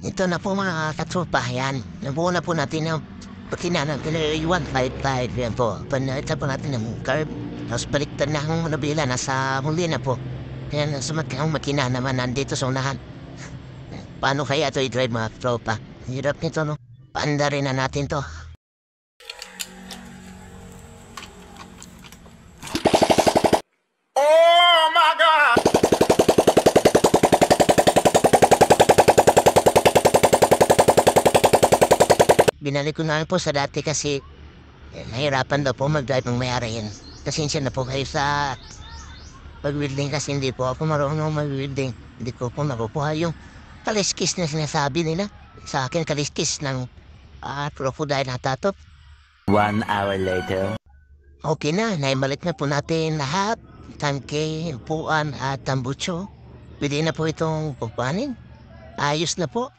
Ito na po mga katropa, yan. Nabuo na po natin yung patina ng 155. Yan po. Panalitan po natin ng curve. Tapos baliktad na ang manubila. Nasa huli na po. Yan, ang makina naman nandito sa unahan. Paano kaya ito i-drive mga katropa? Hirap nito, no? Paanda rin na natin to. Oh my God! Binalik ko na lang po sa dati kasi nahirapan daw po mag-drive ng may-ari yan. Pasensya na po kayo sa pag-wielding kasi hindi po ako marunong mag-wielding. Hindi ko po nakukuha yung kaliskis na sinasabi nila. Sa akin kaliskis ng crocodile na tatop. 1 hour later. Okay na, naibalik na po natin lahat. Tangke, upuan at tambucho. Pwede na po itong pupanin. Ayos na po.